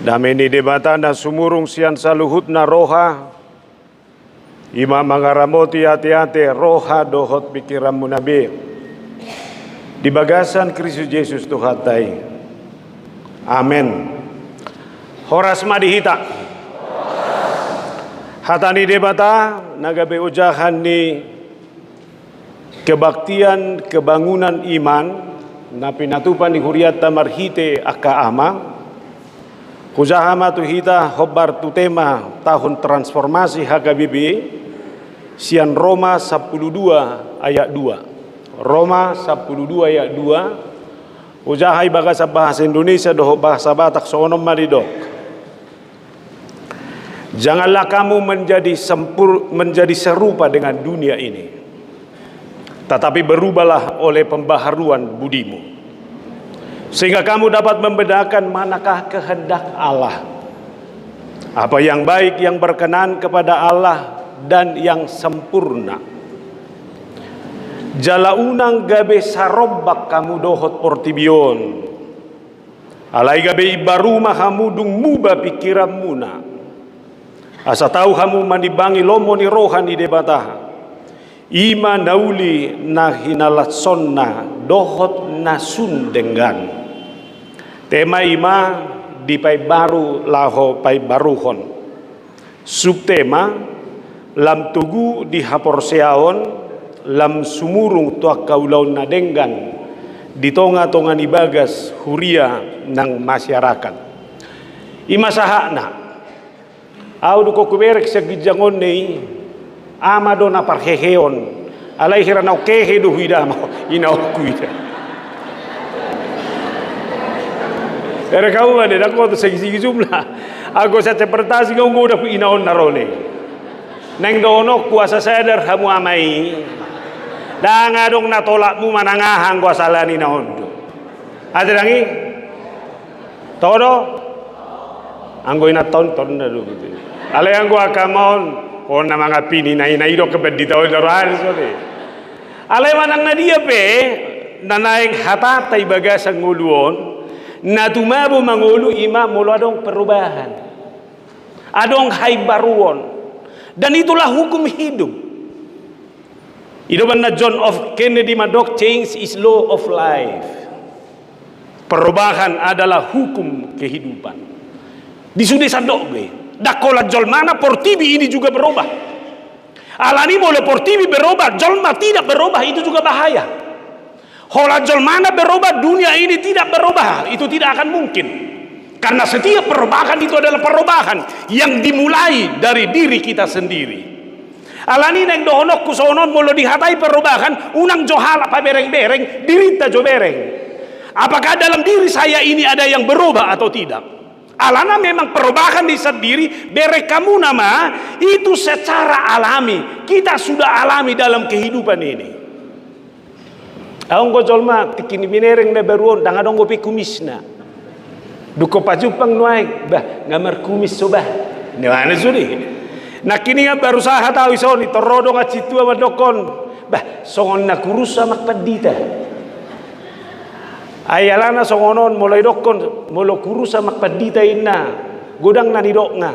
Dameni debata na sumurung sian saluhut na roha, ima mangaramoti hati-hati roha dohot pikiranmu nabi. Di bagasan Kristus Yesus Tuhatai. Amin. Horas madihita. Hatani debata nagabe ujahan ni kebaktian kebangunan iman na pinatupan ni huriata marhite aka ama. Kujahama tu hita hobar tu tema tahun transformasi HKBP sian Roma 12 ayat 2. Roma 12 ayat 2. Ujahai bahasa Indonesia doh bahasa Batak sonom maridok. Janganlah kamu menjadi serupa dengan dunia ini, tetapi berubahlah oleh pembaharuan budimu, sehingga kamu dapat membedakan manakah kehendak Allah, apa yang baik, yang berkenan kepada Allah, dan yang sempurna. Jala unang gabe sarobak kamu dohot portibion, alai gabe ibaruma kamu dung muba pikiran muna, asa tahu kamu manibangi lomo ni rohani debataha, ima nauli na hinalatsonna dohot nasun dengan. Tema ima di pai baru laho pai baruhon. Subtema lam tugu di haporseaon lam sumurung tuak kaulaun nadenggan di tonga-tonga ibagas huria nang masyarakat. Ima sahakna au duko kuberek segijangon nei amado na parheheon alai hiranau kehe du hidama inau kuida. Era kau ada dak waktu segi jumlah. Aku saya interpretasi kau udah ku inaon narone. Neng dono kuasa sadar kamu amai. Dah ngadong na tolakmu manangahang kuasa lani naon. Ada lagi? Todo? Anggo ina tonton na dulu gitu. Ale anggo akamon on na mga pini na inairo kabedi tawon daruhan sore. Ale manang na dia pe nanaing hatatay bagasang nguluon. Na tumabo mangulu ima mulu adong perubahan, adong haibaruon, dan itulah hukum hidup. Idoban na John F. Kennedy madok, change is law of life. Perubahan adalah hukum kehidupan. Disudah sadok be, dakola jolmana portibi ini juga berubah. Alani boleh portibi berubah, jolma tidak berubah, itu juga bahaya. Holajol mana berubah, dunia ini tidak berubah, itu tidak akan mungkin. Karena setiap perubahan itu adalah perubahan yang dimulai dari diri kita sendiri. Alani neng dohonok kusonon mulu dihatai perubahan, unang johala pa bereng-bereng, dirita jo bereng. Apakah dalam diri saya ini ada yang berubah atau tidak? Alana memang perubahan di sendiri, berek kamu nama, itu secara alami. Kita sudah alami dalam kehidupan ini. Aong gojol ma tikini binereng na beruon dangadong gopi kumisna. Duko pajupang nuay bah ngamar kumis sobah. Ni mana suri? Nakini nga berusaha tahu isoni torodo nga citu ama dokon. Bah songon na kurusa makpadita. Ayalana songonon mulai dokon mulo kurusa makpadita inna. Godang na nidok nga.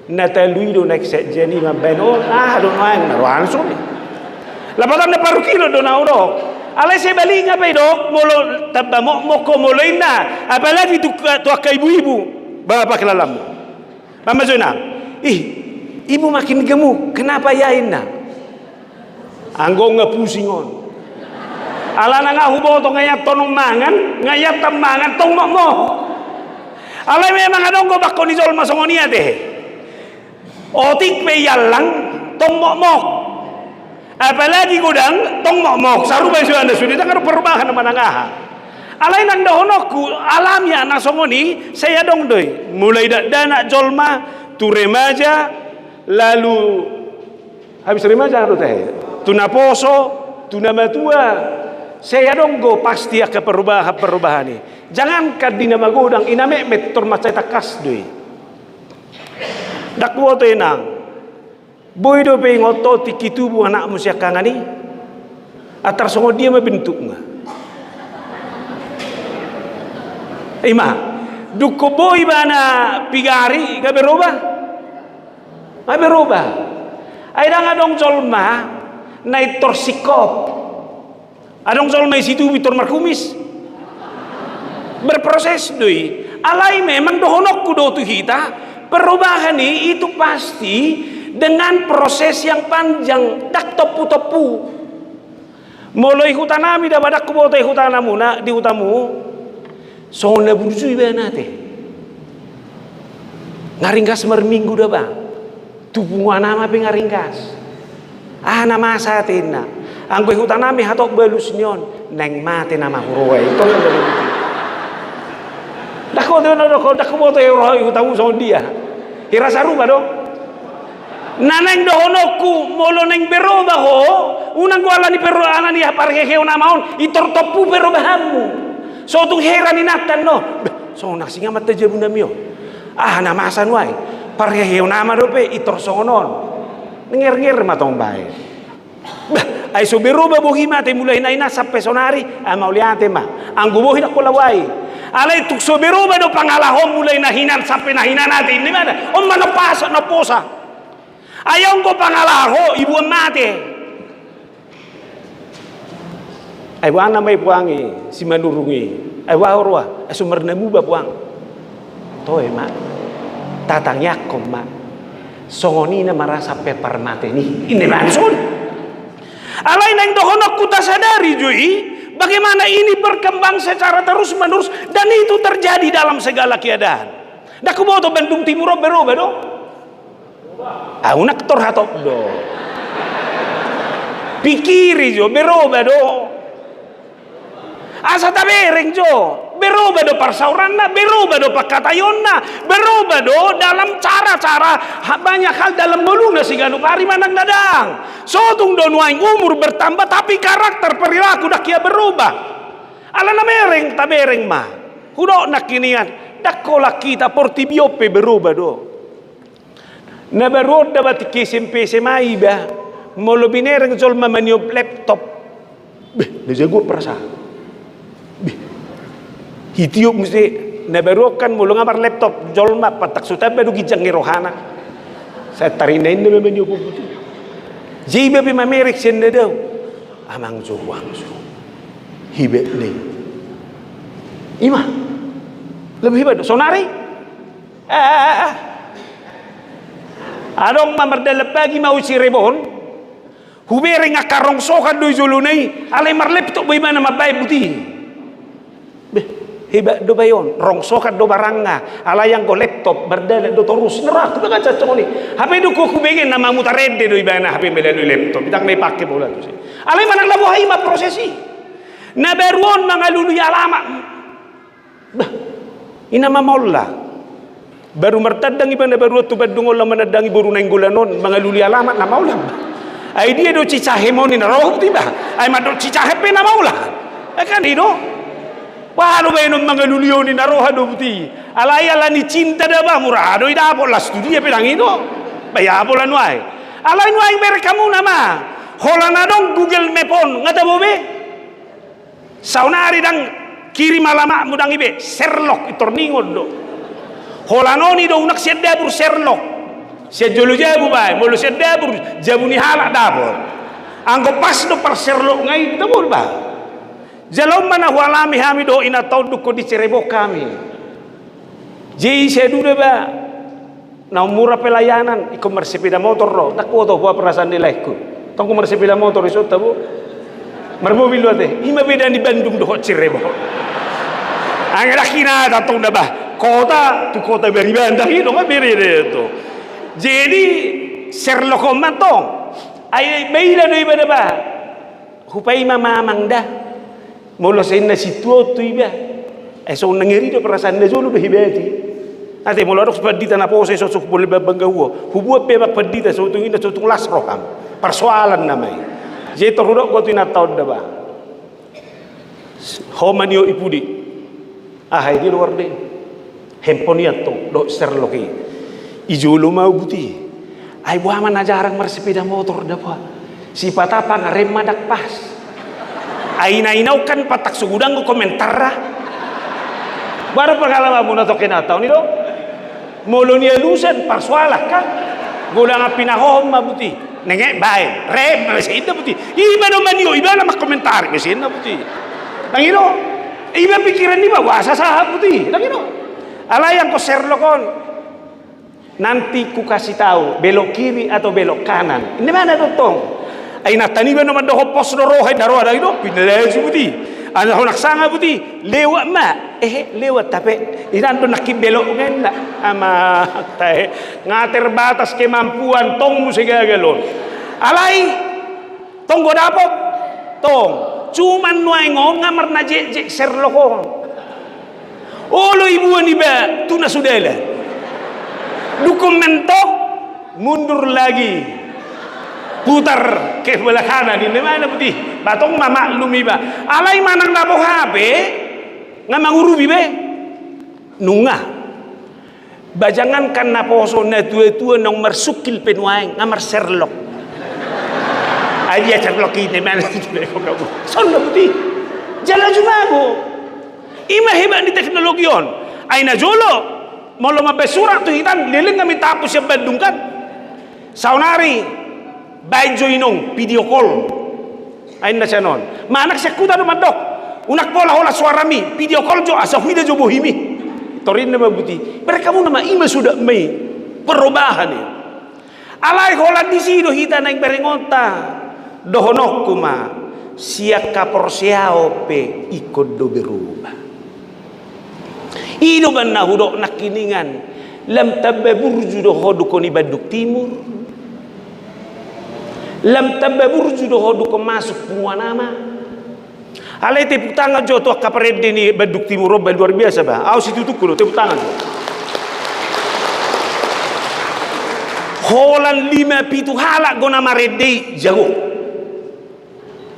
Nataluido nek sejeni mabenon don nuay naruan suri. Lapatan na paru kilo do na udok. Alay saya balik apa dok? Molo tabamo moko moloin na. Apalagi tu akak ibu-ibu. Bapak kelalamu. Mama Zona. Ibu makin gemuk. Kenapa yain na? Anggo ngapusingon. Alana ngahubo to ngayat tonong mangan, ngayat tamangan tong mo. Alay memang adong go bakko ni jol masongonia teh. Otik pe yalang tong mo. Apalagi gudang tong mok saruba isu anda sudah kan perubahan manangaha. Alai nang dohonokku alamnya na songoni saya dong doi. Mulai dana jolma tu remaja lalu habis remaja anu teh. Tuna poso, tuna matua. Saya dong go pasti akan perubahan ini. Jangan kadina magodang iname metor macai takas doi. Dakwo to inang. Boy do pe ngoto tikitu bu anak musya kangani atar songo dia bentuk nga ima Duko boy bana pigari ga berubah. Ga berubah. Ay dong jolma na itor sikop. Adong jolma situ bitor markumis. Berproses doi. Alai memang dohonok kudo tu kita. Perubahan itu pasti dengan proses yang panjang. Dak topu-topu. Mulai hutanami dah badak kubotai hutanamu na di hutamu. So na burjui ba nate. Ngaringkas merminggu dah ba. Tupungan nama pe ngaringkas. Nama sa atin na. Ang ko'y hutanami hatok balus nyon. Neng mate nama huruay. Ito yung dalawa. Dako botai hutamu so dia. Hira saru ba do? Naneng dohonoku molo neng beroba ho unang guala ni pero ana ni parheheo na maon itor topu berobahamu so tung heran ni natan no so nasinga mata jabu na mio na masan wai parheheo nama do pe itor sonon nger matong bae ay so beroba bohi mate mulai na ina sampai sonari mauliate ma ang gubohi na kulawai alay tuk so beroba do pangalahom mulai na hinan sampai na hinan natin di mana on manapasa na posa. Ayaw ko pangalaho, ibuan mati. Ay buang na may buangi, si manurungi. Ay wahorwa, ay sumarnamu ba buang? Toy ma, tatangyak ko ma. Songoni na marasa pepar mati ni. Ini manson. Alay nang dohonok kuta sadari jui. Bagaimana ini berkembang secara terus menerus dan itu terjadi dalam segala keadaan. Dak kuboto Bandung Timur beroba do. Unak tor hatop do. Pikiri jo beroba do. Asa tabereng jo. Beroba do parsauranna, beroba do pakatayonna, beroba do dalam cara-cara banyak hal dalam muluna siganu pari manang dadang. Sotung do nuaing umur bertambah tapi karakter perilaku dak kia berubah. Ala na mereng tabereng mah. Kudo nak kinian dak kola kita portibiope beroba do. Na barod dapat SMP semai ba molo binereng jol mamaniop laptop najago perasa hitiup mesti na barod kan molo ngamar laptop jol ma patak suta badu gijang rohana sa tarinain na mamaniop buti jiba bi mamerik sen na daw amang juwang so hibe ni ima lebih hebat sonari adong mamardala pagi mau si rebon hubere nga karong sokan do julunay alay marlepto bay mana mabay buti hebat do bayon rong sokan do baranga alayang go laptop bardala do terus nerak to kaca coni hape do ko kubegen na mamutarede do ibana hape melalo laptop bitang may pakke bola to alay manang labuhay ma prosesi na beruon mga luluya lama ina mamolla baru mertadang iban baru tu badungol la manadangi baru nenggulanon mga luli alamat na maulam ay dia do cicahe moni na roh tiba ay mado cicahe pe na maulah kan ino paano ba yun mga luliyo ni na roh do buti alay ni cinta da ba murado ida po la studia pedang ino baya po la nuay alay nuay mereka muna ma hola na dong Google Mapon ngata bobe saunari dang kiri malama mudang ibe Sherlock itorningon do holanoni do unak sedabur Sherlock sejulu jabu bay mulu sedabur jabu ni halak dapur anggo pas do par Sherlock ngai tabur ba jalom mana walami hami do ina tawdu ko di cerebok kami ji sedude ba na murah pelayanan iko sepeda motor ro tak foto buat perasaan nilaiku tong ko sepeda motor iso tabu marmobil lo teh ima beda di Bandung do cerebok angera kina datong da ba kota tu kota beri bandang itu kan beri itu jadi Sherlock matong ay beda do iba ba hupay mamamang da molo sa na situo tu iba ay so nangiri do perasaan na jolo behibeti ate molo dok padita na po sa so boleh babanggawo hubuat pe padita so tung ina so tung lasroham persoalan namay je torudok ko tu na taud da ba homanio ipudi hay di luar de handphone to do Sherlock ijolo mau buti ay buah mana jarang bersepeda motor dapat sifat apa ngarem madak pas ay nainaw kan patak sugudang ko komentar Baru pengalaman mo na to kinataw nito. Molo niya lusan, parsualah ka. Gula nga pinahom mabuti. Nenge, bae. Re, masin na buti. Iba naman yun. Iba na makomentari. Masin na buti. Nangino, iba pikiran ni ba? Wasa sa buti. Nangino. Alayang ko, Sherlock kon. Nanti ku kasih tahu belok kiri atau belok kanan. Ini mana dotong? Ay nataniban naman daw ko pos no rohay daro ada ino. Pinalay si buti. Ano ko naksanga buti, lewat ma, lewat tapi inando nakibelok ngayon na ama tayo nga terbatas kemampuan tong mo si gagalon. Alay, tong godapot, tong cuman nuay ngom nga marna jek serlokong. Olo ibuan iba tu na sudela. Dokumento mundur lagi. Putar ke sebelah kanan ini mana putih batong mama lumiba alay manang nabo habe nga mangurubi be nunga bajangan kan naposo na tua nang marsukil penuaing nga marserlok aja Sherlock ini mana son na putih jala jumago ima hebat di teknologi on ay na jolo molo mabesura tu hitan liling kami tapos yang Bandung kan saunari baik joinong video call ain na siya non manak siya kuda naman dok unak pola hola suara mi video call jo asa huida jo bohimi torin na mabuti mereka mo na maima sudah may perubahan ya alay hola di sido hita na yung beringonta dohonok kuma siya kaporsiao pe ikod do berubah ido ban na hudok nakiningan lam tabba burju do hodu ko ni Bandung Timur lam tabba burju do hodu ko masuk semua nama alay tepuk tangan jo to kaparede ni Bandung Timur roba luar biasa ba au situ tuku lo tepuk tangan holan 5 pitu halak gona marede jago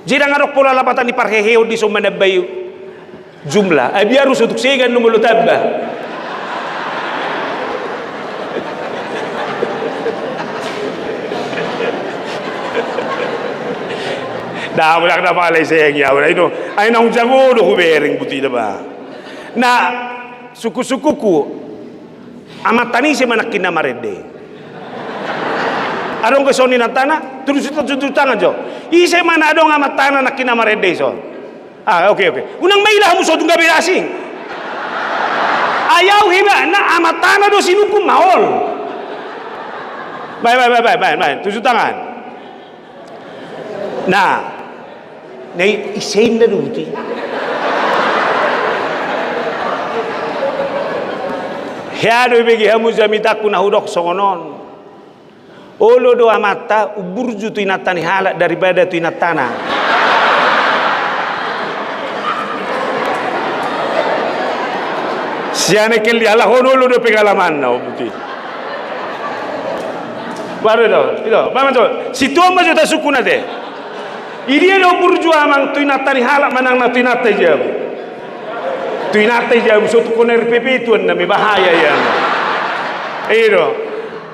jida ngarok pola lapatan di parheheo di so manabayu jumlah biarus untuk segan numelo tabba dah boleh kena malai sayang ya boleh itu ay nang jago do hubering buti ba na suku-sukuku amat tani se manakin na marede adong ke soni na tanah terus itu tangan jo ise mana adong amat tanah nakin na marede so oke unang mailah mo so tungga berasing ayaw hiba na amat tanah do sinukum maol baik tujuh tangan nah nay isain na duti hiado ibegi hamu jamita kuna hudok songonon olo do amata uburju tu inatani halak daripada tu inatana siane kelli ala hono do pengalaman na buti baru do mama do situ ma jota sukuna de Idia lo burjua mang tuinatani halak manang na tuinata jabu. Tuinata jabu so tukon RPP tuan na may bahaya yan. Iro.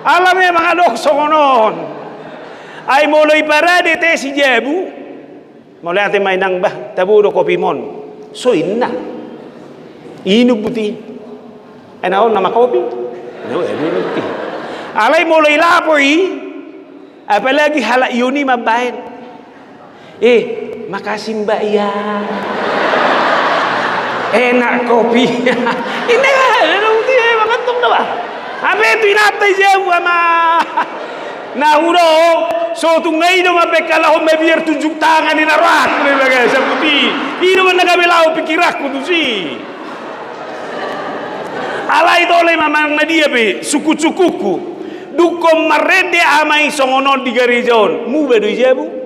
Alam mo mga dok songonon. Ay moloy parade te si jabu. Mulai ate may nang bah tabudo kopimon. So inna. Inu buti. Ano na makopi? No, inu buti. Alay moloy lapoy. Apalagi halak yuni mabahin. Makasih mbak ya enak kopi ini mangantung na ba apa itu inatay siya ama nahudo so tungay do mapekala may biar tunjuk tangan ni narat sa puti ino man nagabilao pikirak ko to si alay dole mamang na dia be suku-sukuku dukom marede amay songonon di garijon mu bedo jabu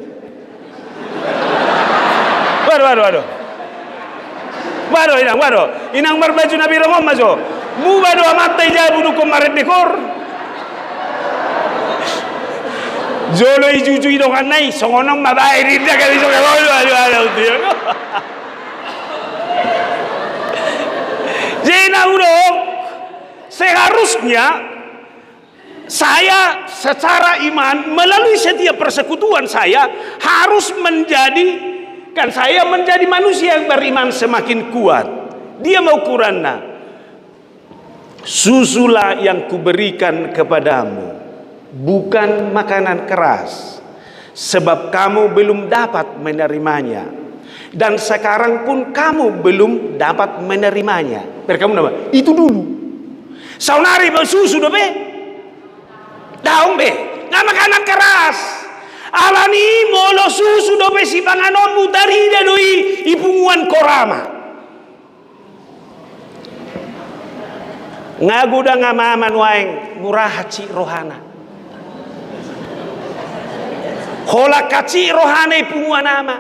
Waduh, inang berbaju Nabi Rongom maso. Mu bado amatay jabu do komaret dekor. Jolo ijuju do kanay, songonong mabairi dia kali so aduh dia. Jena udo seharusnya saya secara iman melalui setiap persekutuan saya harus menjadi kan saya menjadi manusia yang beriman semakin kuat. Dia mau ukuranna Susulah yang kuberikan kepadamu, bukan makanan keras, sebab kamu belum dapat menerimanya, dan sekarang pun kamu belum dapat menerimanya. Kamu nama itu dulu. Saunari susu dobe, daun be, nggak makanan keras. Alani molo susu dobe si panganon mutari doi ipunguan korama. Ngaguda ngamaman waeng murah haci rohana. Hola kaci rohana ipunguan nama.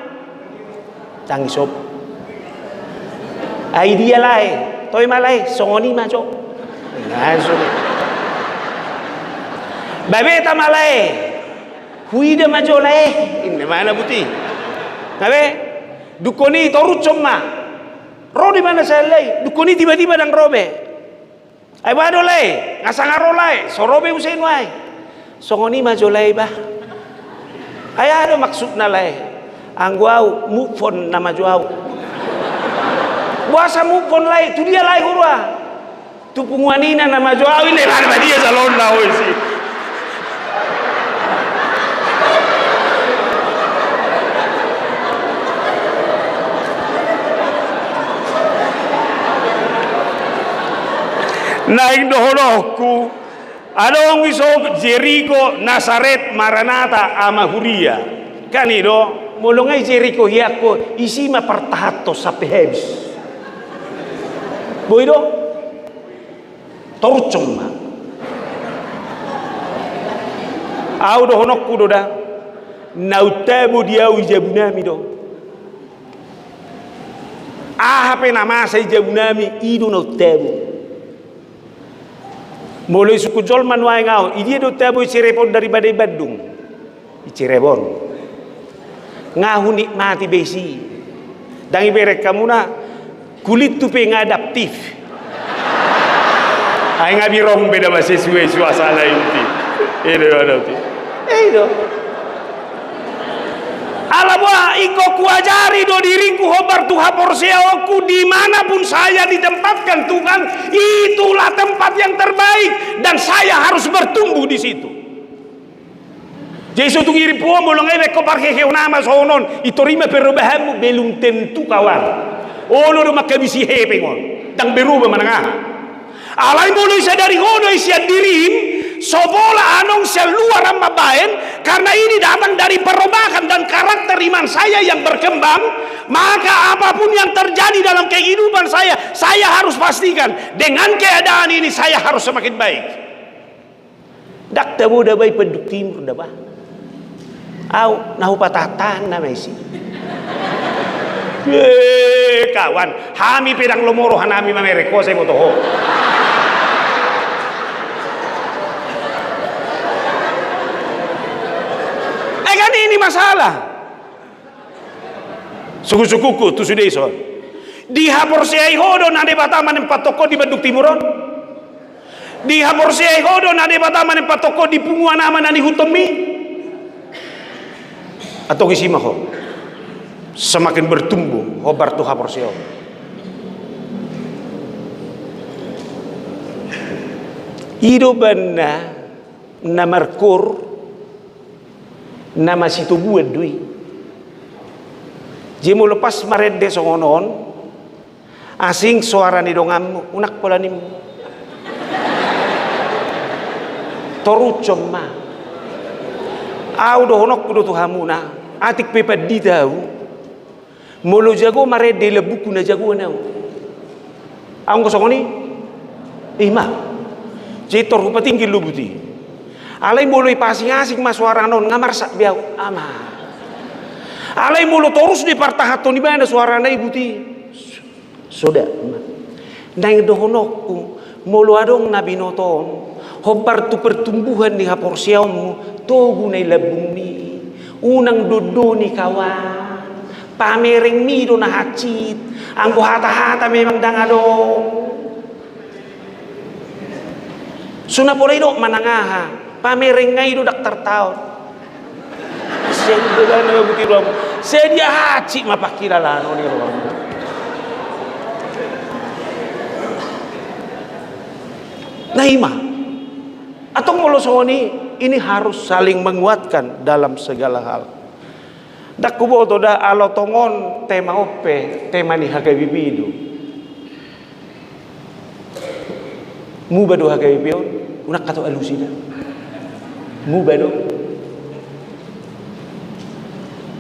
Tangi sob. Ai dia lai, toy malai songoni majo. Ngaso. Babeta malai. Huida majo lai. Ini mana buti? Ngabe? Dukoni toru cuma. Ro di mana saya lai? Dukoni tiba-tiba dang robe. Ai bado lai, ngasangaro lai, sorobe usain wai. Songoni majo lai bah. Ai ada maksudna lai. Angguau move on nama juau. Buasa move on lai, tu dia lai hurua. Tu punguanina nama juau ini lah dia salon lah sih. Naik dohonohku adong isog Jericho Nazaret Maranatha ama Huria kanido mulungai Jericho hiako isima partahato sa pehebs boido torcong ma au dohonokku doda nautabu diau ijabunami do hape nama sa ijabunami idu nautabu mulai suku Jolman wae ngau idia do tabo Cirebon dari Badai Bandung di Cirebon ngahu nikmati besi dangi berek kamuna kulit tu pe ngadaptif ai ngabi rong beda bahasa suwe suasana inti ada ti do alabwa iko kuajari do diriku hobar tu haporseoku dimanapun saya ditempatkan Tuhan itulah tempat yang terbaik dan saya harus bertumbuh di situ. Jesu tu ngiri puo molong ebe ko parke nama sonon itorima perubahanmu belum tentu kawan. Olo do makabisi hepengon dang berubah manangah. Alai mulai sadari hono isia dirim sobola anong saya luar mabaen karena ini datang dari perubahan dan karakter iman saya yang berkembang, maka apapun yang terjadi dalam kehidupan saya harus pastikan dengan keadaan ini saya harus semakin baik. Dak tabu da baik penduk timur da bah. Au nahu patatan na mesi. Kawan, hami pedang lomoro hanami mamereko saya motoho. Kan ini masalah. Suku-sukuku tu sudah iso. Di haporsiai hodo nade bataman empat toko di Bandung Timuron. Di haporsiai hodo nade bataman empat toko di punguan aman nani hutomi. Atau kisimaho. Semakin bertumbuh hobar tu haporsiai. Hidupan na markur nama situ buat dui jemu lepas marede songonon asing suara ni dongamu unak pola nim torucom ma au dohonok kudo tuhamuna atik pepad di tahu molo jago marede lebuku na jago nau ang ko songoni ima jetor ko patinggil lubuti alai mulai pasing-asing mas suara non ngamar sak biau ama alai mulu terus di partahato ni mana suara na ibuti soda nang dohonokku mulu adong nabi noton hobar tu pertumbuhan di haporsiamu togu na labung ni unang dodo ni kawan pamereng mi do na hacit anggo hata-hata memang dangadong suna polay do manangaha pamereng ngai do dak tertaon saya udah na buti rom saya dia haci mapakira lano ni rom Naima. Atau molosoni ini harus saling menguatkan dalam segala hal. Dak kubo to da alo tongon tema ope, tema ni hakabibi itu. Mubado hakabibi unak kato alusida. Mubado.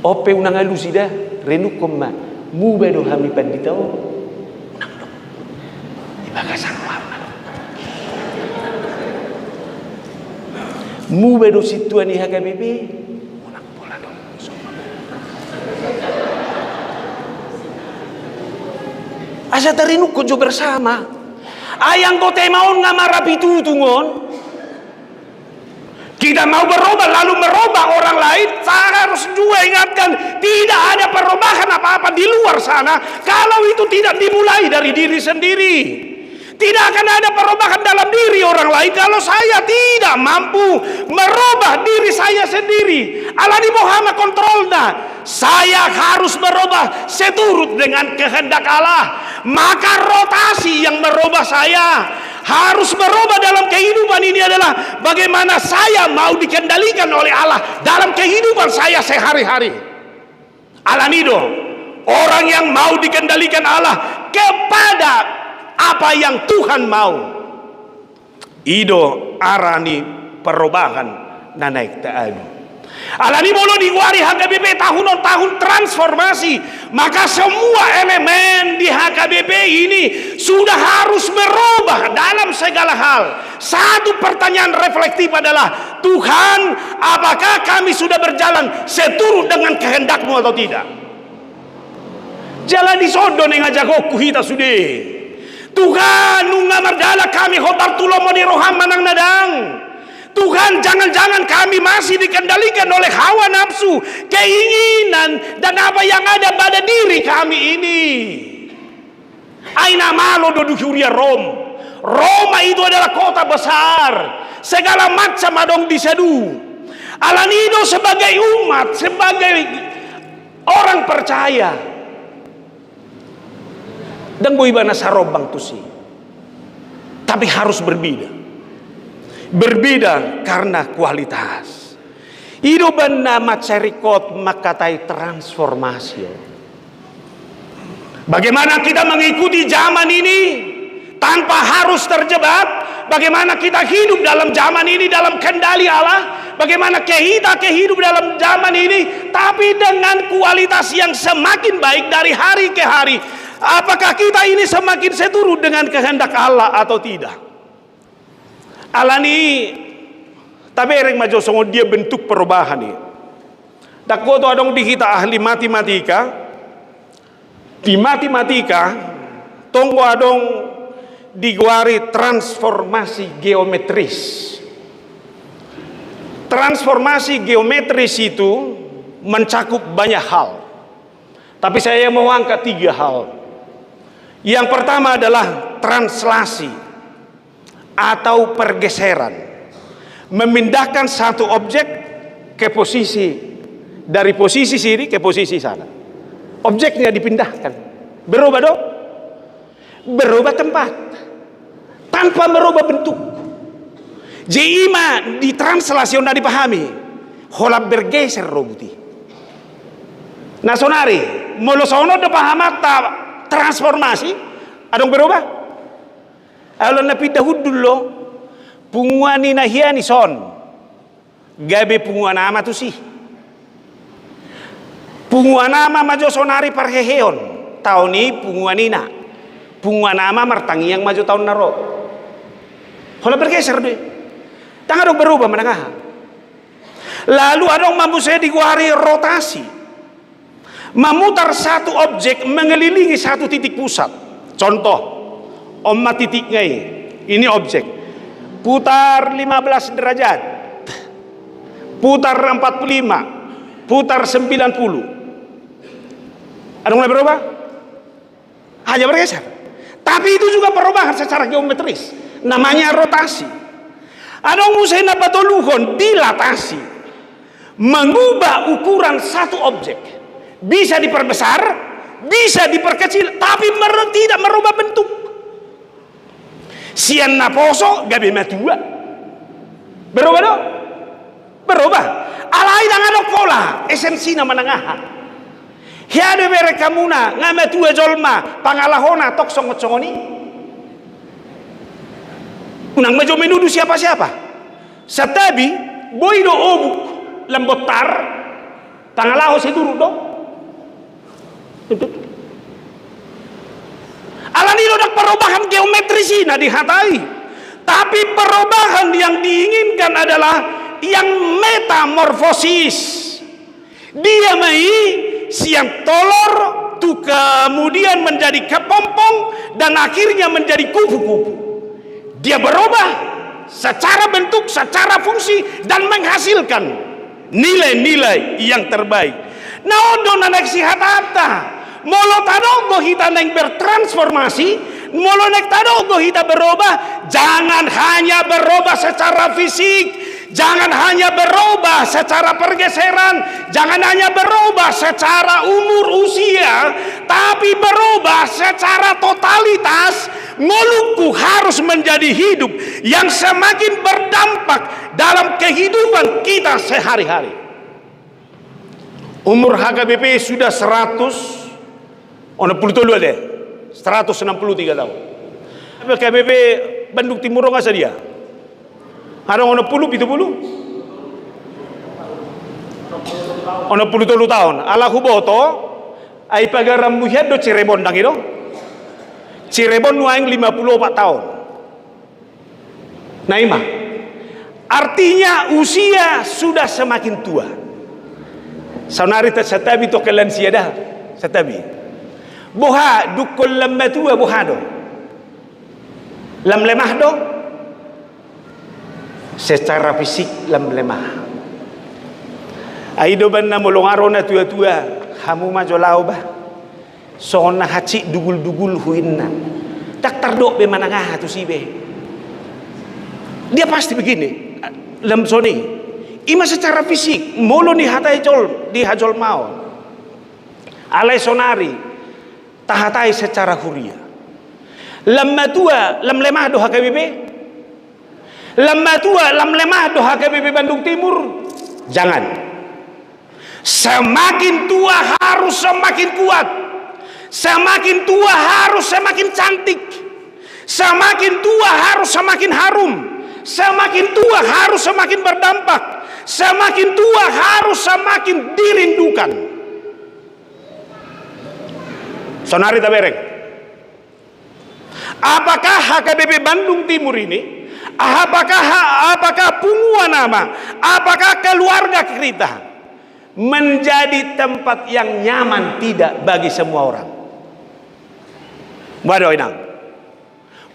Ope unang alusida renukum ma. Mubado hami panditao. Unak do. Ibagasan wama. Mubado situan ni hakabibi. Asa tarinuk ko jo bersama. Ayang ko temaon nga marapitutungon. Kita mau berubah lalu merubah orang lain. Saya harus juga ingatkan, tidak ada perubahan apa-apa di luar sana kalau itu tidak dimulai dari diri sendiri. Tidak akan ada perubahan dalam diri orang lain kalau saya tidak mampu merubah diri saya sendiri. Allah di Muhammad kontrolnya. Saya harus berubah seturut dengan kehendak Allah. Maka rotasi yang merubah saya harus berubah dalam kehidupan ini adalah bagaimana saya mau dikendalikan oleh Allah dalam kehidupan saya sehari-hari. Alamido, orang yang mau dikendalikan Allah kepada apa yang Tuhan mau. Ido arani perubahan na naik ta'adu. Alani bolo diwari HKBP tahun transformasi. Maka semua elemen di HKBP ini sudah harus berubah dalam segala hal. Satu pertanyaan reflektif adalah, Tuhan, apakah kami sudah berjalan seturut dengan kehendak-Mu atau tidak? Jalan di sodo ning ajagoku hita sudah. Tuhan, nunga mardala kami khotar tulomo di roham manang nadang. Tuhan, jangan-jangan kami masih dikendalikan oleh hawa nafsu, keinginan, dan apa yang ada pada diri kami ini. Aina malo do duhuria Rom. Roma itu adalah kota besar. Segala macam adong disadu. Alanido sebagai umat, sebagai orang percaya. Dan gue ibana sarobang tusi. Tapi harus berbeda. Berbeda karena kualitas. Hidupan nama cerikot makatai transformasi. Bagaimana kita mengikuti zaman ini tanpa harus terjebak? Bagaimana kita hidup dalam zaman ini dalam kendali Allah? Bagaimana kita hidup dalam zaman ini tapi dengan kualitas yang semakin baik dari hari ke hari? Apakah kita ini semakin seturut dengan kehendak Allah atau tidak? Alani tabereng majo songo dia bentuk perubahan ni. Dakko to adong di kita ahli matematika. Di matematika tonggo adong diguari transformasi geometris. Transformasi geometris itu mencakup banyak hal. Tapi saya mau angkat 3 hal. Yang pertama adalah translasi atau pergeseran, memindahkan satu objek ke posisi, dari posisi sini ke posisi sana. Objeknya dipindahkan, berubah dong, berubah tempat tanpa merubah bentuk. Jima di translasi udah dipahami, holap bergeser robuti. Nasonari, molosono de pahamata transformasi, adong berubah. Alon na pitahud dulu punguani nahiani son gabe punguana ama tu si punguana ama majo sonari parheheon tahun ni punguanina punguana ama martangi yang maju tahun naro hola bergeser deh tangan dong berubah menengah. Lalu adong mampu saya diguari rotasi, memutar satu objek mengelilingi satu titik pusat. Contoh Omma titik ngai, ini objek. Putar 15 derajat. Putar 45. Putar 90. Ada mulai berubah? Hanya bergeser. Tapi itu juga perubahan secara geometris. Namanya rotasi. Ada musena patoluhon dilatasi. Mengubah ukuran satu objek. Bisa diperbesar, bisa diperkecil, tapi tidak merubah bentuk. Sian na poso gabi matua. Berubah do? Berubah. Alai na ngadok pola esensi na manangaha. Hiade bere kamuna ngamatua jolma pangalahona tok songot-songoni. Unang majo menuduh siapa-siapa. Satabi boy do obuk lambotar pangalaho seduru do. Alani do dak perubahan geometris ini dihatai. Tapi perubahan yang diinginkan adalah yang metamorfosis. Dia mai siang tolor tu kemudian menjadi kepompong dan akhirnya menjadi kupu-kupu. Dia berubah secara bentuk, secara fungsi dan menghasilkan nilai-nilai yang terbaik. Nah, ondo nanek sihat ata, molo tadogo kita neng bertransformasi, molo nek tadogo kita berubah, jangan hanya berubah secara fisik, jangan hanya berubah secara pergeseran, jangan hanya berubah secara umur usia, tapi berubah secara totalitas. Mulutku harus menjadi hidup yang semakin berdampak dalam kehidupan kita sehari-hari. Umur HKBP sudah 163 tahun. HKBP Bandung Timur nggak sedia. Ada ono 10 ono 10 tahun. Ala huboto ai pagaram muhyad do Cirebon dang itu. Cirebon nuaing 54 tahun. Naima. Artinya usia sudah semakin tua. Saunari satabi to kelan siada. Satabi. Boha dukul lemah tua boha do. Lam lemah do. Secara fisik lam lemah. Aido banna molongarona tua-tua. Hamu majolau bah. Sohon na haci dugul-dugul huinna tak tardok be manangah tu si be. Dia pasti begini lam soni ima secara fisik molo ni hatai jol di hajol mau alai sonari tahatai secara huria lam matua lam lemah do HKBP lam matua lam lemah do HKBP Bandung Timur. Jangan, semakin tua harus semakin kuat. Semakin tua harus semakin cantik. Semakin tua harus semakin harum. Semakin tua harus semakin berdampak. Semakin tua harus semakin dirindukan. Sonari tabereng. Apakah HKBP Bandung Timur ini, apakah Pungua nama, apakah keluarga kita menjadi tempat yang nyaman tidak bagi semua orang? Waduh inang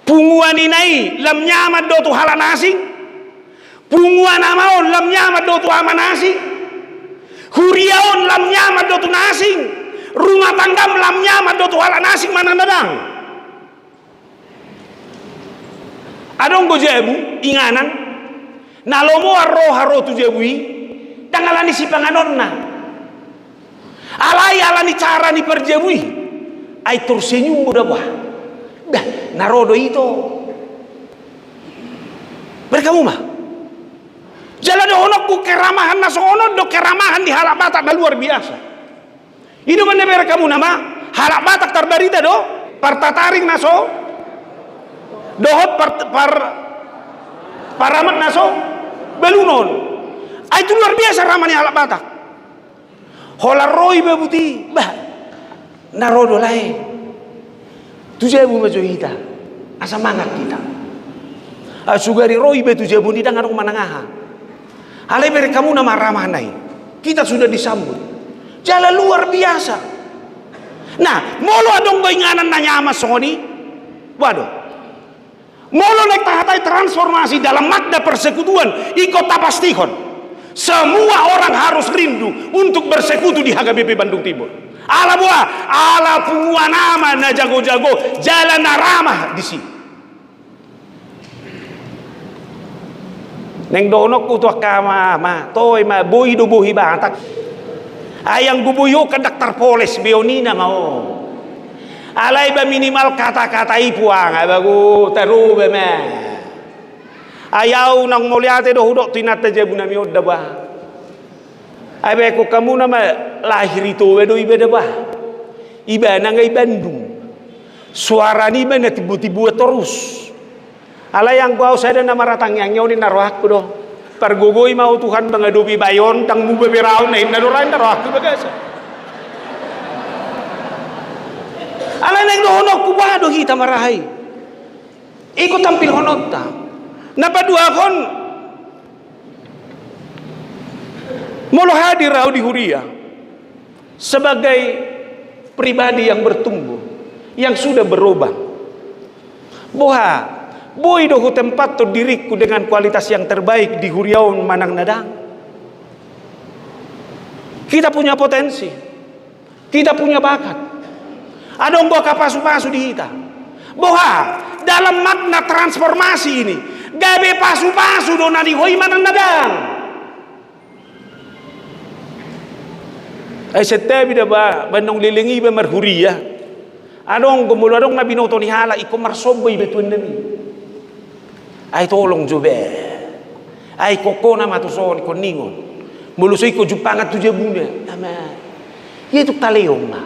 punguan inai lam nyaman do tu halan asing, punguan amaon lam nyaman do tu aman asing, huriaon lam nyaman do tu nasing, rumah tanggam lam nyaman do tu halan asing mana dadang. Adong go jebu inganan nalomo arro haro tu jebui dangalani si panganonna alai alani cara ni perjebui ai tersenyum udah wah dah narodo itu berkamu mah jalan honokku keramahan nasono do keramahan di halak Batak dah luar biasa. Ini mana berkamu nama halak Batak terbarita do partataring naso dohot paramat naso belunon itu luar biasa ramani halak Batak. Holaroi bebuti bah narodo lain tujebu majo kita asa mangat kita asugari roi be tujebu ni dangan manangaha alai bere kamu nama ramah nai kita sudah disambut jalan luar biasa. Nah molo adong goinganan nanya ama songoni waduh molo nek tahatai transformasi dalam makna persekutuan ikut tapastihon semua orang harus rindu untuk bersekutu di HKBP Bandung Timur. Ala buah, ala Pungua nama na jago-jago jalan ramah di sini. Neng donok utuh kama ma toy ma boy do bohi batak. Ayang gubuyo kan daktar poles beonina mau. Alay ba minimal kata-kata ipuang, bagu taru ba me. Ayaw nang mulyate do hudok tinata je bunami odda ba. Ay ba ko kamu nama lahir itu do iba da ba. Iba nang ay Bandung. Suara ni ba na tibu-tibu terus. Alay yang gua saya nama ratang yang nyaw ni narohak ko do. Pergogoy mau Tuhan mengadubi bayon tang mu beberaw na inadoran narohak ko bagasa. Alay nang do honok ko ba do hita marahay. Iko tampil honok ta. Napadua kon mula hadir di Huria sebagai pribadi yang bertumbuh, yang sudah berubah. Boha, boy dohu tempat tu diriku dengan kualitas yang terbaik di Huriaun Manang Nadang. Kita punya potensi, kita punya bakat. Adong boka pasu-pasu di kita. Boha, dalam makna transformasi ini, gabe pasu-pasu dona di hoi Manang Nadang. Ay setabi da ba bandong lilingi ba marhuria. Adong gumulo adong na binoto ni hala iko marsoboy betun nami. Ay tolong jube. Ay koko na matuson ko ningon. Mulusoy ko jupangat tu jabuna. Ama. Itu taleong ma.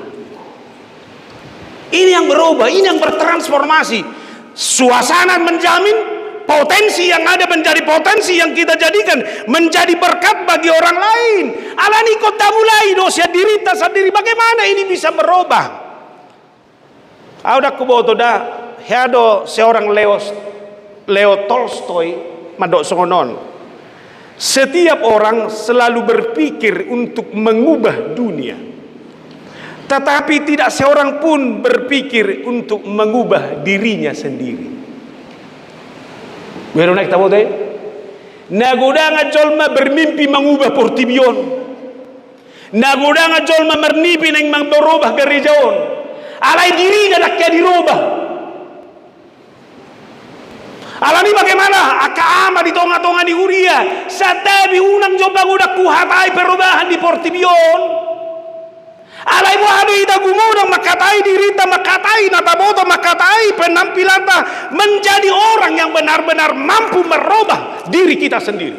Ini yang berubah, ini yang bertransformasi. Suasana menjamin potensi yang ada menjadi potensi yang kita jadikan menjadi berkat bagi orang lain. Alani kota mulai dosa diri tak sendiri. Bagaimana ini bisa berubah? Ada kuboto dah. Hado seorang Leo Tolstoy madok songonon. Setiap orang selalu berpikir untuk mengubah dunia, tetapi tidak seorang pun berpikir untuk mengubah dirinya sendiri. Meron naik tahu deh. Nagodang jolma bermimpi mengubah Portibion. Nagodang jolma bermimpi neng berubah gerejaon. Alai diri dah kaya dirubah. Alani bagaimana? Akaama di tonga-tonga di Huria. Satabi unang jombang udah kuhatai perubahan di Portibion. Alai buah ida gumudang makatai dirita makatai nataboto makatai penampilanta menjadi orang yang benar-benar mampu merubah diri kita sendiri.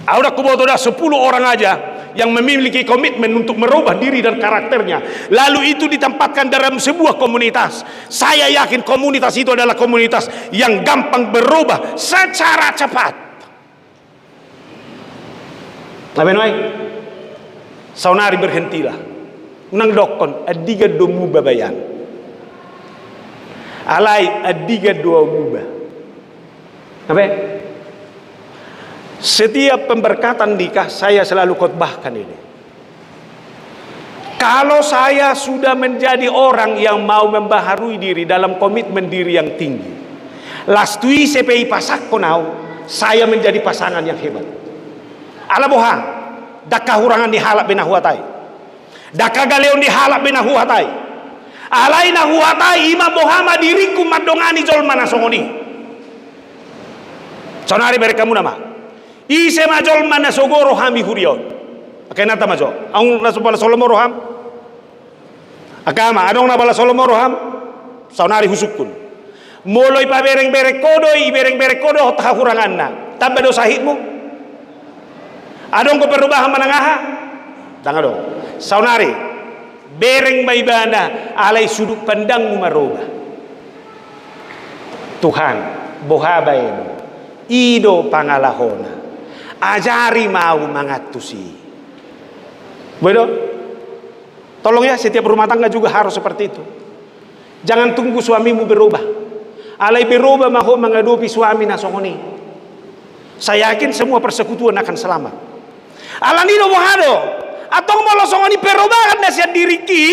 Audak kuboto dah 10 orang aja yang memiliki komitmen untuk merubah diri dan karakternya, lalu itu ditempatkan dalam sebuah komunitas. Saya yakin komunitas itu adalah komunitas yang gampang berubah secara cepat. Nabi saunari berhentilah. Unang dokon adiga domu babayan. Alai adiga dua muba. Apa? Setiap pemberkatan nikah saya selalu khotbahkan ini. Kalau saya sudah menjadi orang yang mau membaharui diri dalam komitmen diri yang tinggi, lastui CPI pasak konau, saya menjadi pasangan yang hebat. Alaboha, dakah hurangan dihalap benahuatai, dakah galeon dihalap benahuatai, alai nahuatai ima bohama diriku madongani jol mana songoni. Sonari mereka nama. Ise majol mana sogoro hami hurion. Akai nata majo. Ang nasubala solomo roham. Akama adong nabala solomo roham. Saunari husukun. Moloi pa bereng-berek kodo i bereng-berek kodo tahurangan na. Tambah do sahidmu. Adong ko perubahan manangaha. Tangado. Saunari bereng maibana alai sudut pandangmu marubah. Tuhan bohabaeno ido pangalahona. Ajari mau mangatusi. Betul? Tolong ya, setiap rumah tangga juga harus seperti itu. Jangan tunggu suamimu berubah. Alai berubah mahu mengadupi suami nasongoni. Saya yakin semua persekutuan akan selamat. Alanido bohado. Atong mau songoni perubahan nasihat diriki.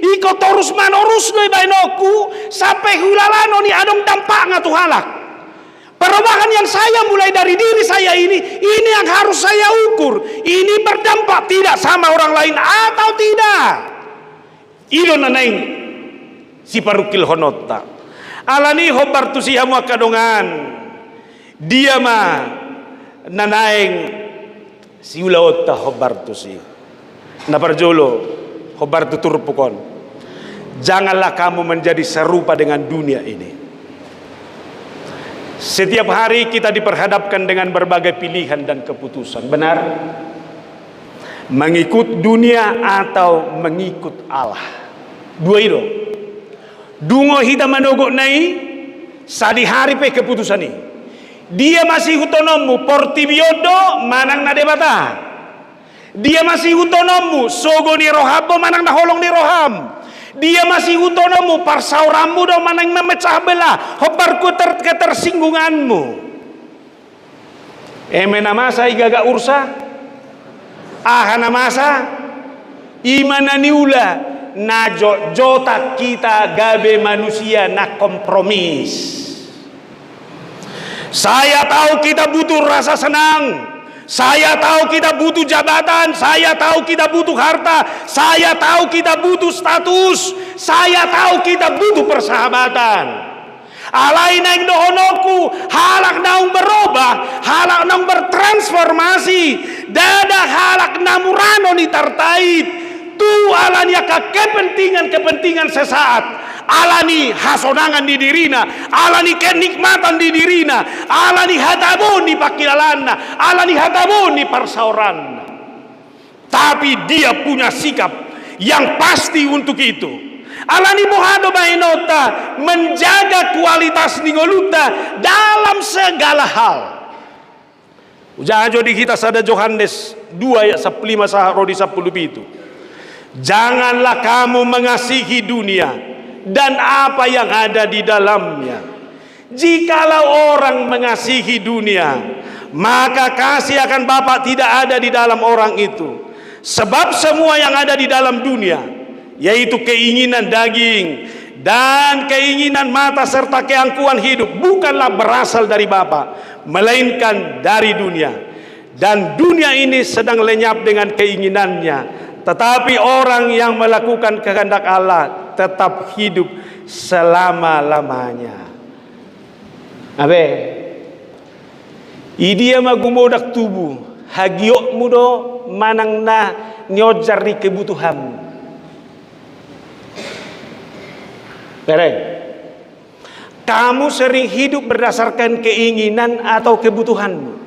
Iko torus manorus noi bainoku sampai hulalano ni adong dampak ngatu halak. Perubahan yang saya mulai dari diri saya ini yang harus saya ukur. Ini berdampak tidak sama orang lain atau tidak. Ilo nanaing si parukil honota. Alani hobartusi hamu akadongan. Dia mah nanaing si ulaota hobartusi. Naparjolo hobartu turpukon. Janganlah kamu menjadi serupa dengan dunia ini. Setiap hari kita diperhadapkan dengan berbagai pilihan dan keputusan. Benar? Mengikut dunia atau mengikut Allah. Dua itu. Dungo hita manogok nai sadi hari pe keputusan ini. Dia masih otonomu portibiodo manang na debata. Dia masih otonomu sogo ni rohabo manang na holong ni roham. Dia masih otonomu parsaurammu do manang na mecah belah hoparku ketersinggunganmu. Emena masa igaga ursa ahana masa imana niula na jota kita gabe manusia na kompromis. Saya tahu kita butuh rasa senang. Saya tahu kita butuh jabatan. Saya tahu kita butuh harta. Saya tahu kita butuh status. Saya tahu kita butuh persahabatan. Alai naik dohonoku halak naung berubah, halak naung bertransformasi. Dada halak namurano ni tertait. Tu alanya kepentingan sesaat. Alani hasonangan di dirina, alani kenikmatan di dirina, alani hatabun di pakilalanna, alani hatabun di parsauranna. Tapi dia punya sikap yang pasti untuk itu. Alani mohado bainota menjaga kualitas ningoluta dalam segala hal. Ujaha jodi kita sada Yohanes 2 ayat 5 saharodi 10 itu. Janganlah kamu mengasihi dunia dan apa yang ada di dalamnya. Jikalau orang mengasihi dunia, maka kasih akan Bapa tidak ada di dalam orang itu. Sebab semua yang ada di dalam dunia, yaitu keinginan daging dan keinginan mata serta keangkuhan hidup, bukanlah berasal dari Bapa, melainkan dari dunia. Dan dunia ini sedang lenyap dengan keinginannya. Tetapi orang yang melakukan kehendak Allah tetap hidup selama-lamanya. Abe, idia magumodak tubuh, hagiok mudo manang na nyojari kebutuhan. Bereng, kamu sering hidup berdasarkan keinginan atau kebutuhanmu.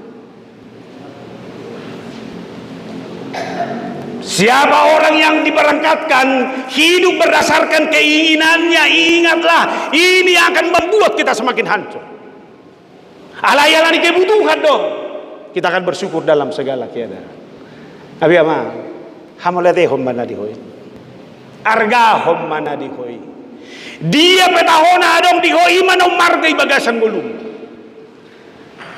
Siapa orang yang diberangkatkan hidup berdasarkan keinginannya, ingatlah ini akan membuat kita semakin hancur. Alayalani kebutuhan dong. Kita akan bersyukur dalam segala keadaan. Abi ama, hamolete hom mana dihoy. Arga hom mana dihoy. Dia petahona adong dihoy manong marga ibagasan mulung.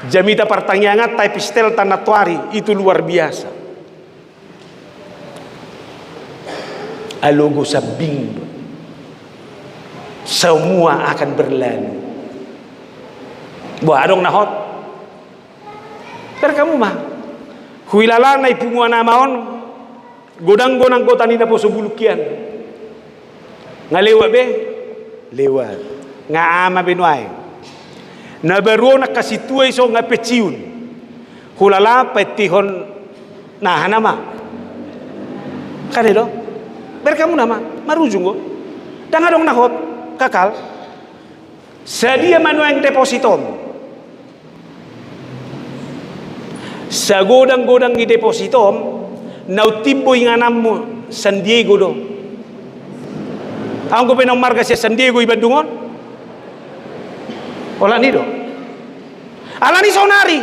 Jamita pertanyaan tai pistel tanah tuari itu luar biasa. Alogo sabing semua akan berlalu. Buah adong nahot. Kamu mah huilala na ipunguan amaon godang-godang kota nina po subulukian. Ngalewat be lewat ngaama benuai. Na baru nak kasih tuai so ngapeciun. Hulala petihon nah nama. Kan itu? Berkamu nama marujung go. Dan adong nahot kakal. Sedia manuang depositom. Sa godang-godang i depositom nau timbo inganammu San Diego do. Ang ko penang marga sa San Diego i Bandungon. Wala ni do. Ala ni sonari.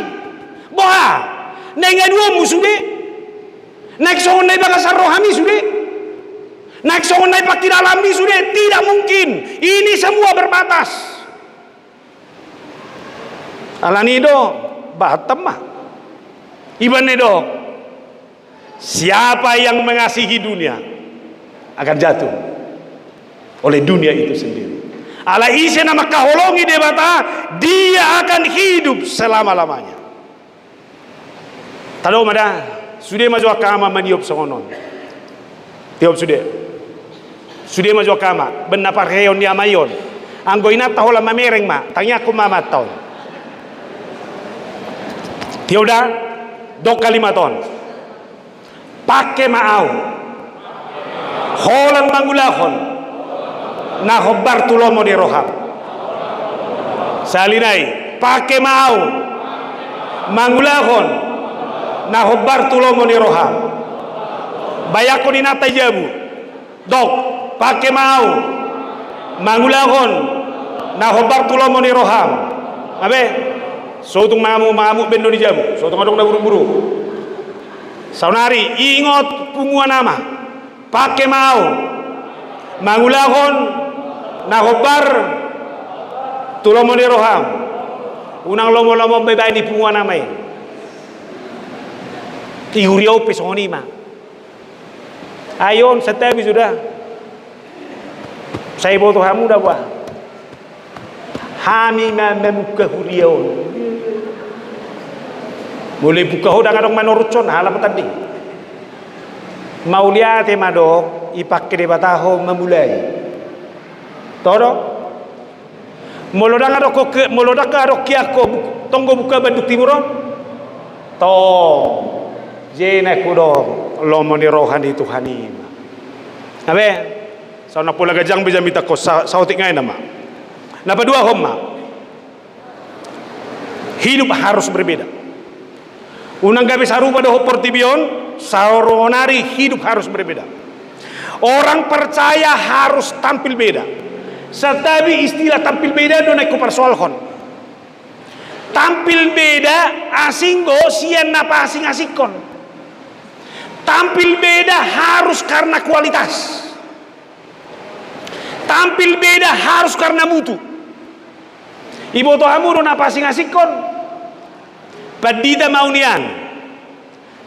Boha. Nengadua musude. Naik songon na ibagasan rohami sude. Naik songon na ipakilalaami sude. Tidak mungkin. Ini semua berbatas. Ala ni do. Bahatam mah. Iban do. Siapa yang mengasihi dunia akan jatuh oleh dunia itu sendiri. Ala isi nama kaholongi debata, dia akan hidup selama-lamanya. Tado mada sudah maju kama maniop songonon. Tiop sudah maju kama benapa reon dia mayon. Anggo ina tahola mamereng ma, tanya aku mama tahu. Tioda dok kalimaton. Pakai maau. Holang mangulahon. na hobar tulomo ni roham. Salinai pake mau mangulahon na hobar tulomo ni roham. Bayako ni nata jabu dok pake mau mangulahon na hobar tulomo ni roham. Abe sotung mamu bendo di jamu sotung adong na buru-buru. Saunari ingot pungua nama pake mau mangulahon na hobar tulomo ni roham. Unang lomo-lomo bebay ni pungua nama ihuriau pesoni ma. Ayon setabi sudah saya boto hamu dah buah hami memuka huriau boleh buka hodang adong menurut con halam tadi mau lihat madok ipakai de bataho memulai todo molodang adok ke molodak adok kiako tonggo buka banduk timuron to jene kudo lomo ni rohani Tuhani abe sauna pula gajang bija mita ko sautik ngai nama. Napa dua homma hidup harus berbeda. Unang gabe sarupa do portibion sauronari hidup harus berbeda. Orang percaya harus tampil beda. Setabi istilah tampil beda do naik persoalkan. Tampil beda asing go sian napa asing asikon. Tampil beda harus karena kualitas. Tampil beda harus karena mutu. Ibu tohamu do napa asing asikon. Padida mau nian.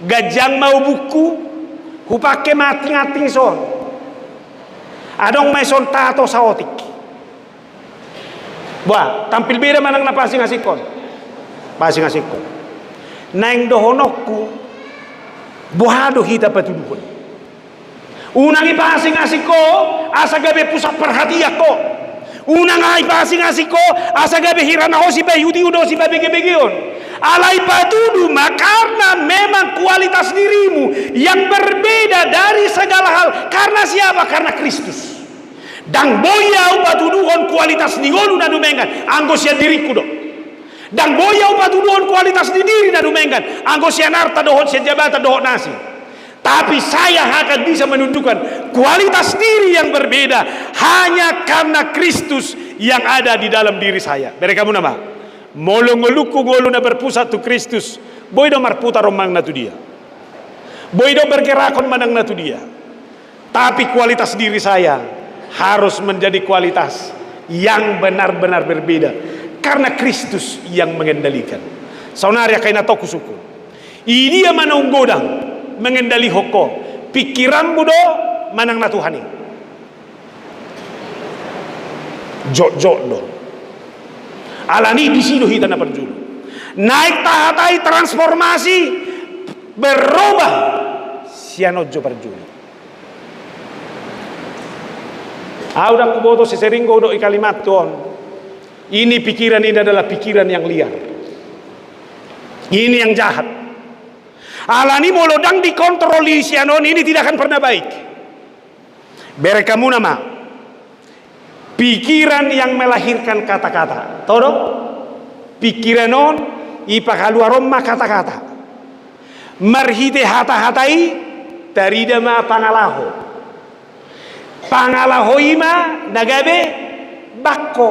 Gajang mau buku. Hupake mating-ating son. Adong maison tato saotik. Wah, tampil beda manang napa asing asikon. Pasing asikon. Naing dohonokku. Buhado hita patuduhon. Unang ipasing asiko asa gabe pusat perhatian ko. Unang ipasing asiko asa gabe hirana ho si bayudi udo si babege-begeon. Alai patudu karena memang kualitas dirimu yang berbeda dari segala hal. Karena siapa? Karena Kristus. Dan boya patuduhon kualitas nigonu na dumengan anggo sia diriku do. Dan boya patuduhon kualitas di diri na dumengan anggo sia narta dohon sia jabatan dohon nasi. Tapi saya akan bisa menunjukkan kualitas diri yang berbeda hanya karena Kristus yang ada di dalam diri saya. Mereka kamu nama molongoluku golu na berpusat tu Kristus. Boido marputar romang na tu dia. Boido bergerakon manang na tu dia. Tapi kualitas diri saya harus menjadi kualitas yang benar-benar berbeda karena Kristus yang mengendalikan. Saunaria kaina toku suku. Ini dia manang godang mengendali hoko pikiran budo manang na Tuhani jok do alani disido hita na perjulu naik tahatai transformasi berubah sianojo perjulu audang kuboto seseringo do ikalimat tuon ini pikiran ini adalah pikiran yang liar ini yang jahat. Alani molodang dikontroli sianon ini tidak akan pernah baik. Berekamu nama pikiran yang melahirkan kata-kata. Todo pikiran non ipakaluaromma kata-kata. Marhite hata-hatai dari dama pangalaho. Pangalaho ima nagabe bakko.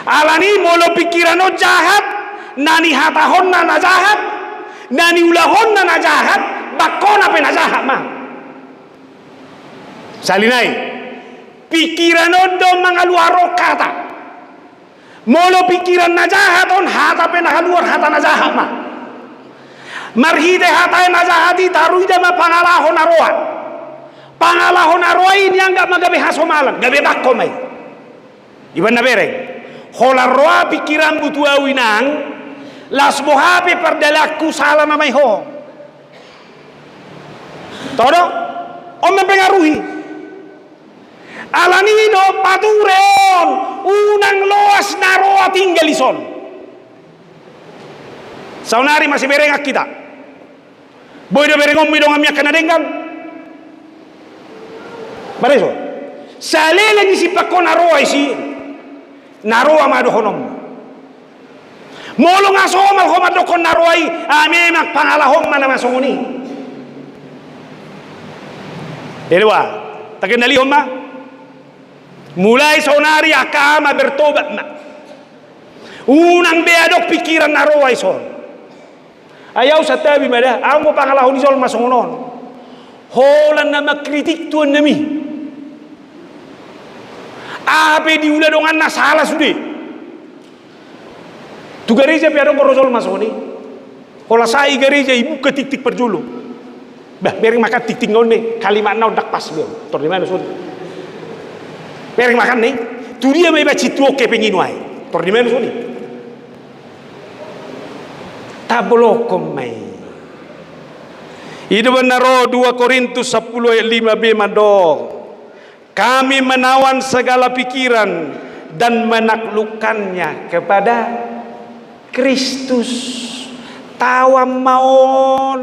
Alani molo pikiran non jahat nani hatahon na jahat. Nani ulahon na najahat bakona pe najahat mah salinai pikiran do mangaluaro kata molo pikiran najahat on hata pe nakaluar hata najahat mah marhide hata najahati taruida ma pangalahon aroa ini anggap magabe hasomalan gabe bakkomai iban na bereng hola pikiran butu awinang las bohape perdalaku salah namai ho. Todo om mempengaruhi. Alanido patureon unang loas naroa tinggal ison. Saunari masih berengak kita. Boy do berengom midong amyak kana denggan. Bareso. Sale lagi si pakko naroa si naroa madohonom. Molo nga somal homad do kon naroai ame mak pangalahong mana masongoni. Dewa, takenali homma. Mulai sonari akama bertobat na. Unang beadok pikiran naroa ison. Ayaw sa tabi mada, ang mo pangalahon isol masongonon. Holan na makritik tuan nami. Ape diuladongan na salah sudi. Tu gereja piadong korosol masoni. Hola sai gereja ibu ke tik-tik perjulu. Bah, bering makan tik-tik ngon nih, kalimat nau dak pas dia. Tor di mana sudi? Bering makan nih, tu dia mai baci tuo ke penginuai. Tor di mana sudi? Tablokom mai. Itu benar 2 Korintus 10 ayat 5b mado. Kami menawan segala pikiran dan menaklukkannya kepada Kristus. Tawam maon.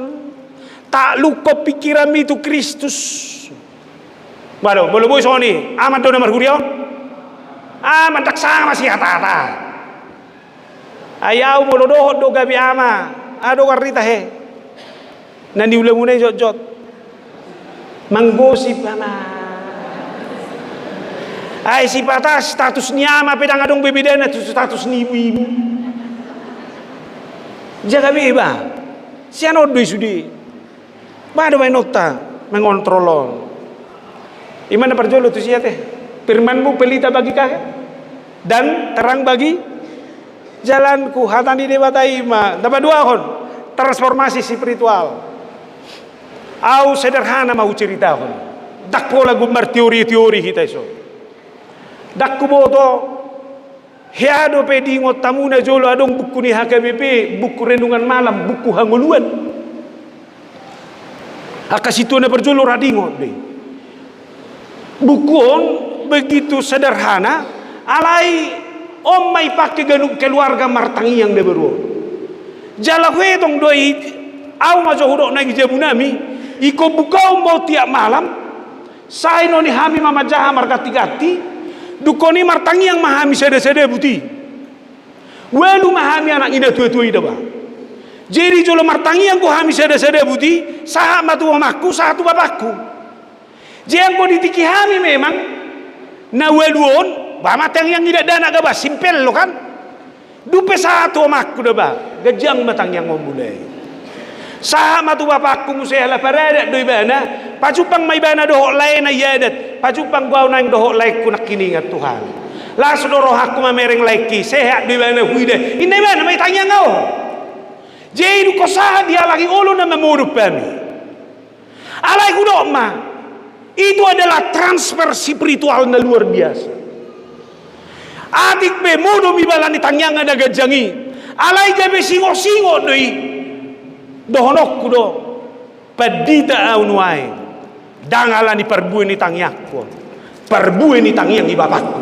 Tak lupa pikiran itu Kristus. Waduh, boleh boy soni. Aman do nomor hurion. Aman tak sama si kata-kata. Ayaw mo dohot do gabi ama. Ado karita he. Nandi ulang muna jot-jot. Menggosip ama. Ay si patah status ni ama pedang adong bebeda na status ni ibu-ibu. Jaga beba. Si ano do sudi. Bado may nota mengontrolon. Imana perjolo tu siya teh. Firmanmu pelita bagi kaki dan terang bagi jalanku. Hatani dewa taima. Dapat 2 kon. Transformasi spiritual. Au sederhana mau cerita kon. Dak pola gumar teori-teori kita iso. Dak kuboto heado pedi ngotamuna jolo adong buku ni HKBP, buku renungan malam, buku hanguluan. Akasitu na berjolo radingot deh. Bukuon begitu sederhana, alai om mai pakai ganuk keluarga martangi yang deberuo. Jala wedong doi au majo hudok nagi jabunami, iko bukau mau tiap malam, sai noni hami mama jaha margati-gati, dukoni martangi yang mahami sede-sede buti. Welu mahami anak ida tua-tua ida ba. Jadi jolo martangi yang ku hami sede-sede buti, saha matu mamaku, saha tu bapakku. Jeng ko ditiki hami memang na weluon ba matang yang tidak dana gaba simpel lo kan dupe satu makku daba gejang matang yang ngomulai saha matu bapakku musela parada do ibana pacupang may bana doho lain na yadat pacupang gua nang doho laik ku nakiningat Tuhan la sodoro hakku mamereng laiki sehat do ibana huide inde bana may tanya ngau jadi ko saha dia lagi ulo na memurup kami alai ku do ma. Itu adalah transfer spiritual na luar biasa. Adik be modo mibalani tangyanga na gajangi. Alay jabe singo-singo doi. Dohonok kudo. Padita aunway. Dangala ni perbuin ni tangyak ko. Perbuin ni tangyang ibabat ko.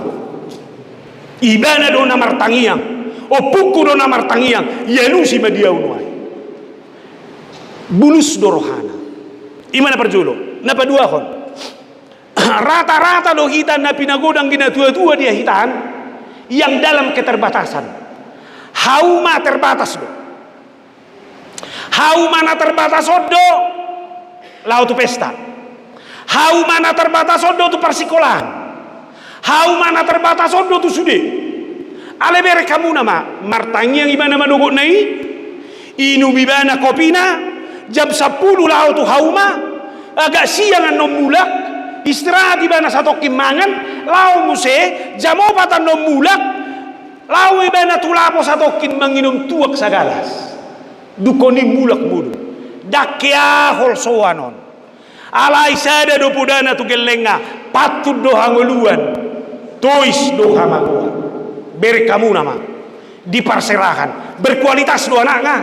Ibana do na martangyang. O puku do na martangyang. Yalusi madia aunway. Bulus dorohana. Imana perjulo. Napadua kon. Rata-rata do hitan na pinagodang ginatua-tua dia hitan yang dalam keterbatasan. Hauma terbatas do. Hauma na terbatas do lau tu pesta. Hauma na terbatas do tu persikolahan. Hauma na terbatas do tu sude. Ale bere kamu nama martangi yang ibana manugo nai inu bibana kopina jam 10 lau tu hauma agak siang nom mulak istirahat di bana satu kimangan lau muse jam 4 nom mulak lau ibana tulapo satu kin menginum tuak sagalas dukoni mulak mulu dakya hol soanon alai sada do pudana tu gelenga patut do hanguluan tois do hamagoa beri kamu nama diparserahan berkualitas do anaknya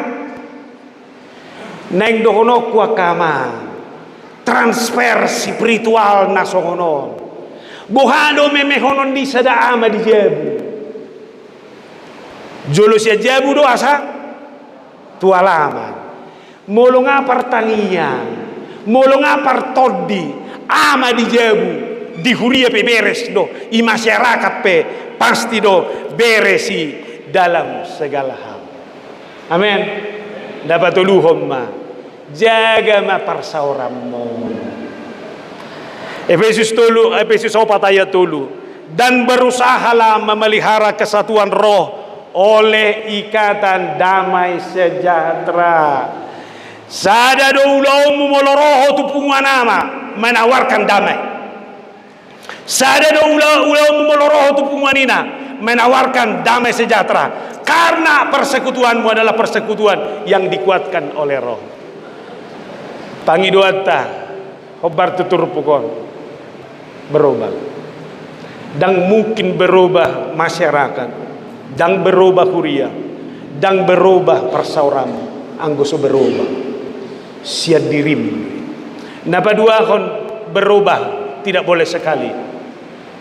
neng dohono kuakama transfer spiritual nasohonon bohado memehonon di sada ama di jabu jolo sia jabu do asa tualaman molonga pertanian molonga partodi ama di jabu di huria pe beres do, i masyarakat pe pasti do beresi dalam segala hal. Amin. Dapat tuluhom ma, jaga ma parsaurammu. Efesus 4 ayat 3. Dan berusahalah memelihara kesatuan roh oleh ikatan damai sejahtera. Sada do ulamu moloroho tu punganama menawarkan damai. Sada do ulamu moloroho tu punganina menawarkan damai sejahtera. Karena persekutuanmu adalah persekutuan yang dikuatkan oleh roh. Pangidoata hobar tutur pukon berubah. Dan mungkin berubah masyarakat, dan berubah huria, dan berubah persauran, anggoso berubah. Siad dirim. Napa dua kon berubah tidak boleh sekali.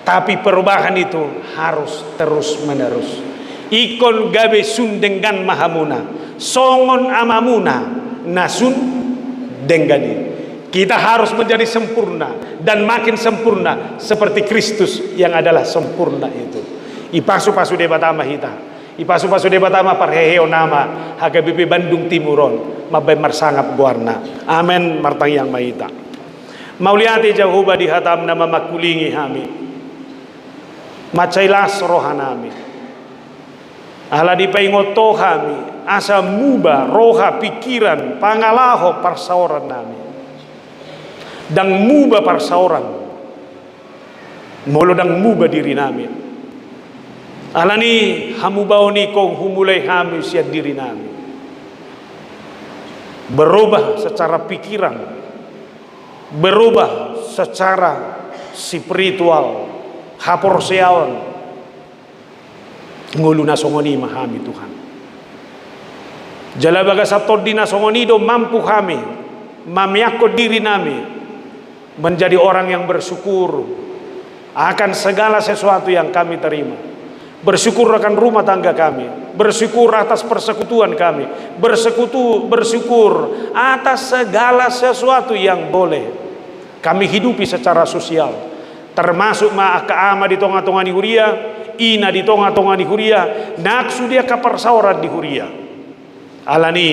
Tapi perubahan itu harus terus menerus. Ikon gabe sundengan mahamuna, songon amamuna, nasun denggani. Kita harus menjadi sempurna dan makin sempurna seperti Kristus yang adalah sempurna itu. Ipasu-pasu debatama hita. Ipasu-pasu debatama parheheo nama HKBP Bandung Timuron mabay marsangap guarna. Amen martang yang mahita. Mauliati Jehovah di hatam nama makulingi hami. Macailas rohanami. Ala dipaingoto kami asa muba roha pikiran pangalaho parsauran nami. Dan muba parsauran molo dang muba diri nami. Alani hamubao ni kong humulai kami siat diri nami. Berubah secara pikiran, berubah secara spiritual, haporseawan. Ngulu na songoni mahami Tuhan. Jalabaga sabtod di na songonido mampu kami mamiako diri nami menjadi orang yang bersyukur akan segala sesuatu yang kami terima. Bersyukur akan rumah tangga kami, bersyukur atas persekutuan kami, bersyukur atas segala sesuatu yang boleh kami hidupi secara sosial, termasuk kaama di tonga-tonga di huria, ina di tonga-tonga di huria, naksu dia kaparsauran di huria. Alani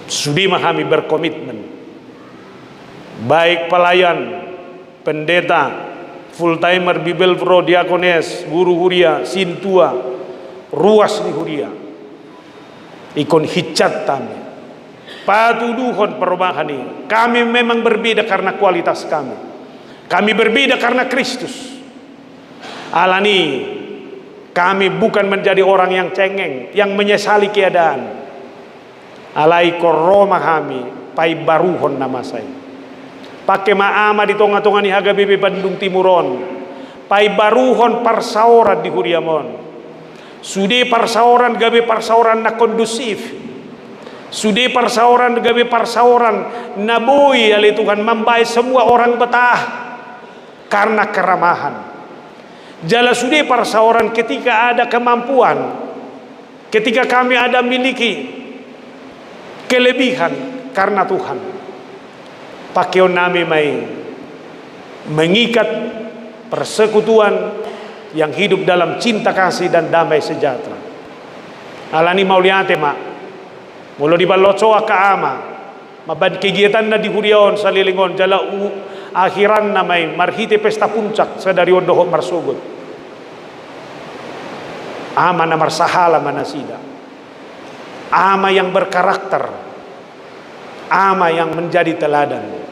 sudi kami berkomitmen, baik pelayan, pendeta, full timer, Bible Pro, diakones, guru huria, sintua, ruas di huria. Ikon hicat kami. Patuduhon perubahan ini. Kami memang berbeda karena kualitas kami. Kami berbeda karena Kristus. Alani, kami bukan menjadi orang yang cengeng, yang menyesali keadaan. Alai koroma kami, pai baruhon nama saya. Pakai maama di tonga-tonga ni HKBP Bandung Timuron. Pai baruhon parsauran di huriamon. Sude parsauran gabe parsauran na kondusif. Sude parsauran gabe parsauran na boy ali Tuhan mambai semua orang betah karena keramahan. Jala sude parsauran ketika ada kemampuan, ketika kami ada miliki kelebihan karena Tuhan. Pakion nami mai mengikat persekutuan yang hidup dalam cinta kasih dan damai sejahtera. Alani mauliate mak mulo di balocoa kaama mabad kegiatan na di huriaon salilingon jala akhiran na may marhite pesta puncak sa dari odoho marsugod. Ama na marsahala manasida. Ama yang berkarakter, ama yang menjadi teladan.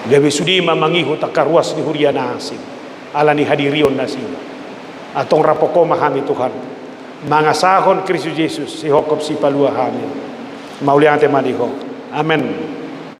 Gabi sudi mamangihu takaruas di huria na asing. Alani hadirion na sila. Atong rapoko mahami Tuhan. Mangasahon Kristus Yesus si hokop si palua kami. Mauliate madiho. Amen.